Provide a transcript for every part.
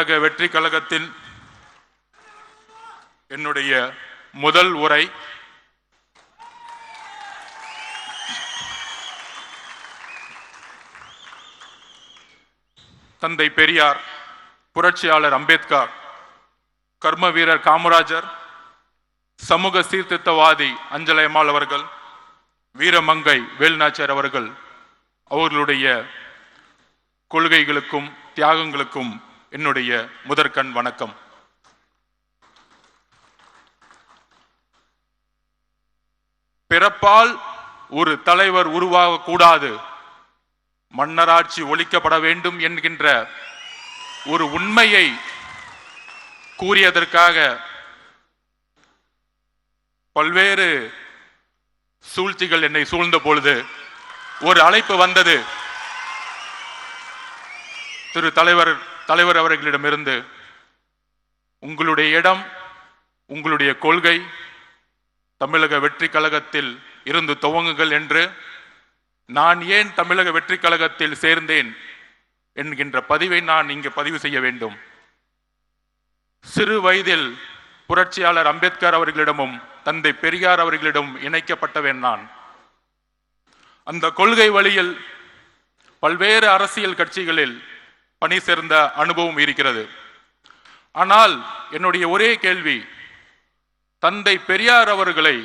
தமிழக வெற்றி கழகத்தின் என்னுடைய முதல் உரை தந்தை பெரியார், புரட்சியாளர் அம்பேத்கர், கர்ம வீரர் காமராஜர், சமூக சீர்திருத்தவாதி அஞ்சலை அம்மாள் அவர்கள், வீரமங்கை வேலுநாச்சியார் அவர்களுடைய கொள்கைகளுக்கும் தியாகங்களுக்கும் என்னுடைய முதற்கண் வணக்கம். பிறப்பால் ஒரு தலைவர் உருவாகக்கூடாது, மன்னராட்சி ஒழிக்கப்பட வேண்டும் என்கின்ற ஒரு உண்மையை கூறியதற்காக பல்வேறு சூழ்ச்சிகள் என்னை சூழ்ந்த பொழுது ஒரு அழைப்பு வந்தது. தலைவர் அவர்களிடமிருந்து உங்களுடைய இடம், உங்களுடைய கொள்கை தமிழக வெற்றி கழகத்தில் இருந்து துவங்குங்கள் என்று. நான் ஏன் தமிழக வெற்றி கழகத்தில் சேர்ந்தேன் என்கின்ற பதிவை நான் இங்கு பதிவு செய்ய வேண்டும். சிறு வயதில் புரட்சியாளர் அம்பேத்கர் அவர்களிடமும் தந்தை பெரியார் அவர்களிடம் இணைக்கப்பட்டவன் நான். அந்த கொள்கை வழியில் பல்வேறு அரசியல் கட்சிகளில் பணி சேர்ந்த அனுபவம் இருக்கிறது. ஆனால் என்னுடைய ஒரே கேள்வி, தந்தை பெரியார் அவர்களை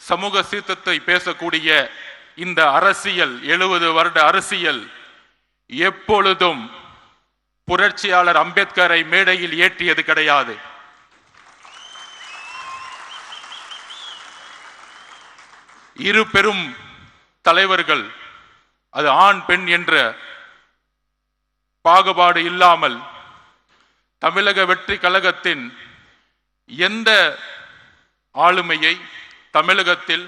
சமூக சீர்திருத்தத்தை பேசக்கூடிய இந்த அரசியல் 70 வருட அரசியல் எப்பொழுதும் புரட்சியாளர் அம்பேத்கரை மேடையில் ஏற்றியது கிடையாது. இரு பெரும் தலைவர்கள், அது ஆண் பெண் என்ற பாகுபாடு இல்லாமல் தமிழக வெற்றி கழகத்தின் எந்த ஆளுமையை தமிழகத்தில்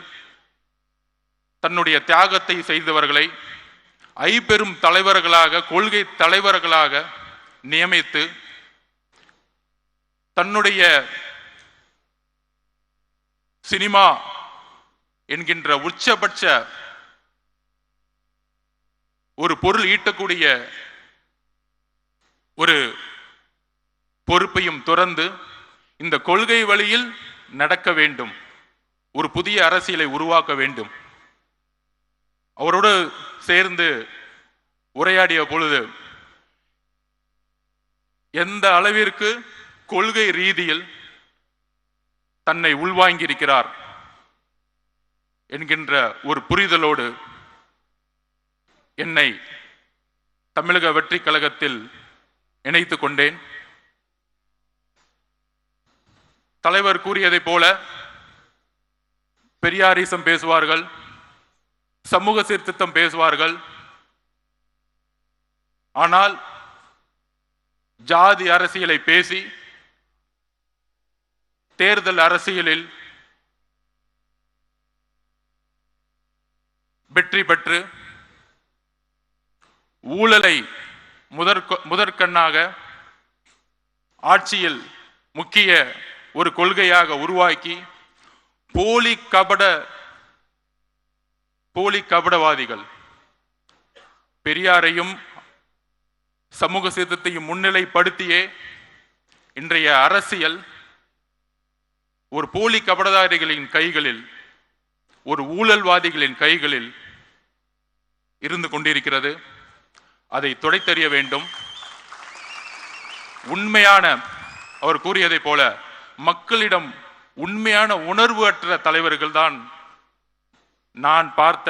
தன்னுடைய தியாகத்தை செய்தவர்களை ஐம்பெரும் தலைவர்களாக, கொள்கை தலைவர்களாக நியமித்து தன்னுடைய சினிமா என்கின்ற உச்சபட்ச ஒரு பொருள் ஈட்டக்கூடிய ஒரு பொறுப்பையும் துறந்து இந்த கொள்கை வழியில் நடக்க வேண்டும், ஒரு புதிய அரசியலை உருவாக்க வேண்டும். அவரோடு சேர்ந்து உரையாடிய பொழுது எந்த அளவிற்கு கொள்கை ரீதியில் தன்னை உள்வாங்கியிருக்கிறார் என்கின்ற ஒரு புரிதலோடு என்னை தமிழக வெற்றி கழகத்தில் இணைத்துக் கொண்டேன். தலைவர் கூறியதை போல பெரியாரிசம் பேசுவார்கள், சமூக சீர்திருத்தம் பேசுவார்கள். ஆனால் ஜாதி அரசியலை பேசி தேர்தல் அரசியலில் வெற்றி பெற்று ஊழலை முதற்கண்ணாக ஆட்சியில் முக்கிய ஒரு கொள்கையாக உருவாக்கி போலி கபடவாதிகள் பெரியாரையும் சமூக சீர்திருத்தத்தையும் முன்னிலைப்படுத்தியே இன்றைய அரசியல் ஒரு போலி கபடதாரிகளின் கைகளில், ஒரு ஊழல்வாதிகளின் கைகளில் இருந்து கொண்டிருக்கிறது. அதை துடைத்தெறிய வேண்டும். உண்மையான, அவர் கூறியதை போல மக்களிடம் உண்மையான உணர்வு அற்ற தலைவர்கள் தான் நான் பார்த்த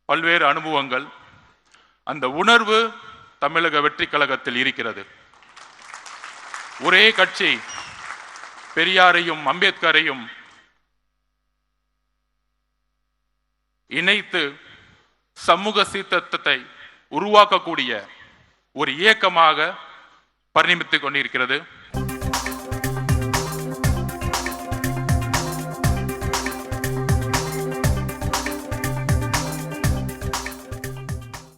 பல்வேறு அனுபவங்கள். அந்த உணர்வு தமிழக வெற்றி கழகத்தில் இருக்கிறது. ஒரே கட்சி பெரியாரையும் அம்பேத்கரையும் இணைத்து சமூக சீர்திருத்தத்தை உருவாக்கக்கூடிய ஒரு இயக்கமாக பரிணமித்துக் கொண்டிருக்கிறது.